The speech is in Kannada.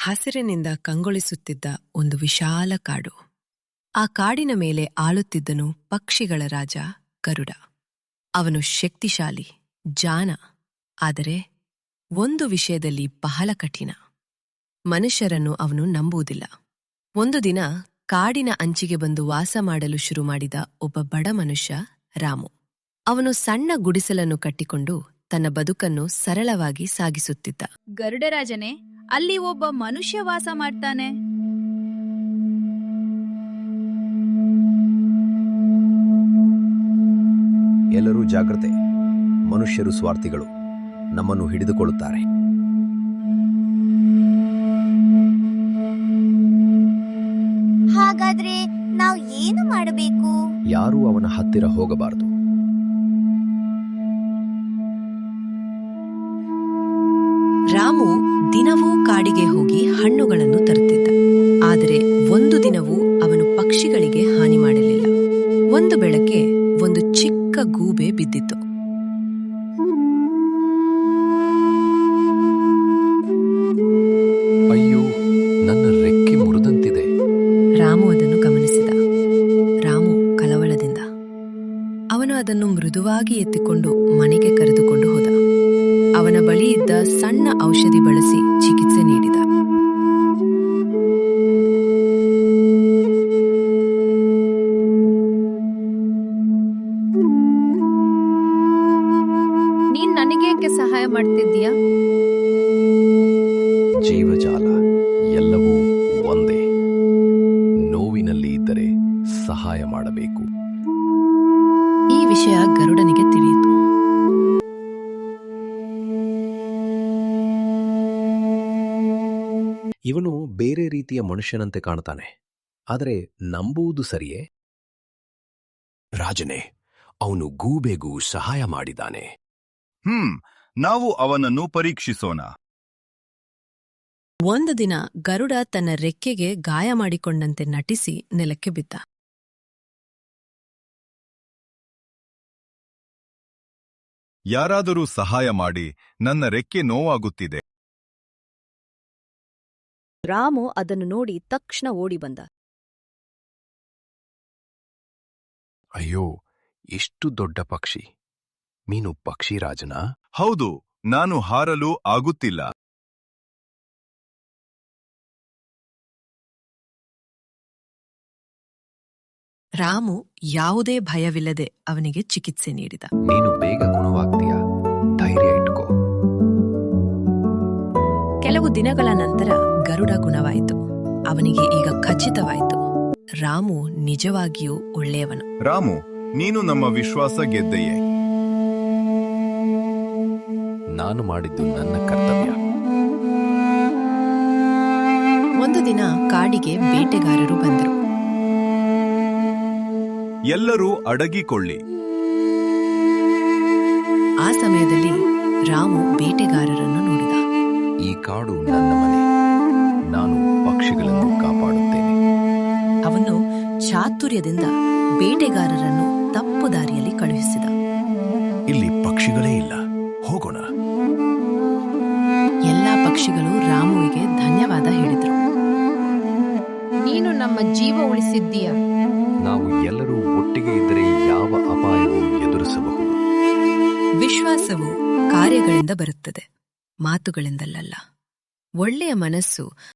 ಹಸಿರಿನಿಂದ ಕಂಗೊಳಿಸುತ್ತಿದ್ದ ಒಂದು ವಿಶಾಲ ಕಾಡು. ಆ ಕಾಡಿನ ಮೇಲೆ ಆಳುತ್ತಿದ್ದನು ಪಕ್ಷಿಗಳ ರಾಜ ಗರುಡ. ಅವನು ಶಕ್ತಿಶಾಲಿ, ಜಾಣ, ಆದರೆ ಒಂದು ವಿಷಯದಲ್ಲಿ ಬಹಳ ಕಠಿಣ. ಮನುಷ್ಯರನ್ನು ಅವನು ನಂಬುವುದಿಲ್ಲ. ಒಂದು ದಿನ ಕಾಡಿನ ಅಂಚಿಗೆ ಬಂದು ವಾಸ ಮಾಡಲು ಶುರು ಮಾಡಿದ ಒಬ್ಬ ಬಡ ಮನುಷ್ಯ ರಾಮು. ಅವನು ಸಣ್ಣ ಗುಡಿಸಲನ್ನು ಕಟ್ಟಿಕೊಂಡು ತನ್ನ ಬದುಕನ್ನು ಸರಳವಾಗಿ ಸಾಗಿಸುತ್ತಿದ್ದ. ಗರುಡರಾಜನೇ, ಅಲ್ಲಿ ಒಬ್ಬ ಮನುಷ್ಯ ವಾಸ ಮಾಡ್ತಾನೆ. ಎಲ್ಲರೂ ಜಾಗ್ರತೆ. ಮನುಷ್ಯರು ಸ್ವಾರ್ಥಿಗಳು, ನಮ್ಮನ್ನು ಹಿಡಿದುಕೊಳ್ಳುತ್ತಾರೆ. ಹಾಗಾದ್ರೆ ನಾವು ಏನು ಮಾಡಬೇಕು? ಯಾರೂ ಅವನ ಹತ್ತಿರ ಹೋಗಬಾರದು. ರಾಮು ದಿನವೂ ಕಾಡಿಗೆ ಹೋಗಿ ಹಣ್ಣುಗಳನ್ನು ತರುತ್ತಿದ್ದ. ಆದರೆ ಒಂದು ದಿನವೂ ಅವನು ಪಕ್ಷಿಗಳಿಗೆ ಹಾನಿ ಮಾಡಲಿಲ್ಲ. ಒಂದು ಬೆಳಗ್ಗೆ ಒಂದು ಚಿಕ್ಕ ಗೂಬೆ ಬಿದ್ದಿತ್ತು. ಅಯ್ಯೋ, ನನ್ನ ರೆಕ್ಕೆ ಮುರಿದಂತಿದೆ. ರಾಮು ಅದನ್ನು ಗಮನಿಸಿದ. ರಾಮು ಕಳವಳದಿಂದ ಅವನು ಅದನ್ನು ಮೃದುವಾಗಿ ಎತ್ತಿಕೊಂಡು ಮನೆಗೆ ಕರೆದುಕೊಂಡು ಹೋದ. ಅವನ ಬಳಿ ಇದ್ದ ಸಣ್ಣ ಔಷಧಿ ಬಳಸಿ ಚಿಕಿತ್ಸೆ ನೀಡಿದ. ನೀನ್ ನನಗೇಕೆ ಸಹಾಯ ಮಾಡ್ತಿದ್ದೀಯಾ? ಜೀವಜಾಲ ಎಲ್ಲವೂ ಒಂದೇ. ನೋವಿನಲ್ಲಿ ಇದ್ದರೆ ಸಹಾಯ ಮಾಡಬೇಕು. ಈ ವಿಷಯ ಗರುಡನಿಗೆ ತಿಳಿಯಿತು. ಇವನು ಬೇರೆ ರೀತಿಯ ಮನುಷ್ಯನಂತೆ ಕಾಣ್ತಾನೆ, ಆದರೆ ನಂಬುವುದು ಸರಿಯೇ? ರಾಜನೇ, ಅವನು ಗೂಬೆಗೂ ಸಹಾಯ ಮಾಡಿದಾನೆ. ನಾವು ಅವನನ್ನು ಪರೀಕ್ಷಿಸೋಣ. ಒಂದು ದಿನ ಗರುಡ ತನ್ನ ರೆಕ್ಕೆಗೆ ಗಾಯ ಮಾಡಿಕೊಂಡಂತೆ ನಟಿಸಿ ನೆಲಕ್ಕೆ ಬಿದ್ದ. ಯಾರಾದರೂ ಸಹಾಯ ಮಾಡಿ, ನನ್ನ ರೆಕ್ಕೆ ನೋವಾಗುತ್ತಿದೆ. ರಾಮು ಅದನ್ನು ನೋಡಿ ತಕ್ಷಣ ಓಡಿ ಬಂದ. ಅಯ್ಯೋ, ಇಷ್ಟು ದೊಡ್ಡ ಪಕ್ಷಿ. ನೀನು ಪಕ್ಷಿರಾಜನಾ? ಹೌದು, ನಾನು ಹಾರಲು ಆಗುತ್ತಿಲ್ಲ. ರಾಮು ಯಾವುದೇ ಭಯವಿಲ್ಲದೆ ಅವನಿಗೆ ಚಿಕಿತ್ಸೆ ನೀಡಿದ. ನೀನು ಬೇಗ ಗುಣವಾಗ್ತೀಯಾ, ಧೈರ್ಯ ಇಟ್ಕೋ. ಕೆಲವು ದಿನಗಳ ನಂತರ ಗರುಡ ಗುಣವಾಯಿತು. ಅವನಿಗೆ ಈಗ ಖಚಿತವಾಯಿತು, ರಾಮು ನಿಜವಾಗಿಯೂ ಒಳ್ಳೆಯವನು. ರಾಮು, ನೀನು ನಮ್ಮ ವಿಶ್ವಾಸ ಗೆದ್ದೆಯೇ. ನಾನು ಮಾಡಿದ್ದು ನನ್ನ ಕರ್ತವ್ಯ. ಒಂದು ದಿನ ಕಾಡಿಗೆ ಬೇಟೆಗಾರರು ಬಂದರು. ಎಲ್ಲರೂ ಅಡಗಿಕೊಳ್ಳಿ. ಆ ಸಮಯದಲ್ಲಿ ರಾಮು ಬೇಟೆಗಾರರನ್ನು ನೋಡಿದ. ಈ ಕಾಡು ನನ್ನ ಮನೆ. ನಾನು ಪಕ್ಷಿಗಳನ್ನು ಕಾಪಾಡುತ್ತೇನೆ. ಅವನು ಚಾತುರ್ಯದಿಂದ ಬೇಟೆಗಾರರನ್ನು ತಪ್ಪು ದಾರಿಯಲ್ಲಿ ಕಳುಹಿಸಿದ. ಇಲ್ಲಿ ಪಕ್ಷಿಗಳೇ ಇಲ್ಲ, ಹೋಗೋಣ. ಎಲ್ಲಾ ಪಕ್ಷಿಗಳು ರಾಮುವಿಗೆ ಧನ್ಯವಾದ ಹೇಳಿದರು. ನೀನು ನಮ್ಮ ಜೀವ ಉಳಿಸಿದ್ದೀಯ. ನಾವು ಎಲ್ಲರೂ ಒಟ್ಟಿಗೆ ಇದ್ದರೆ ಯಾವ ಅಪಾಯವೂ ಎದುರಿಸಬಹುದು. ವಿಶ್ವಾಸವು ಕಾರ್ಯಗಳಿಂದ ಬರುತ್ತದೆ, ಮಾತುಗಳಿಂದಲ್ಲ. ಒಳ್ಳೆಯ ಮನಸ್ಸು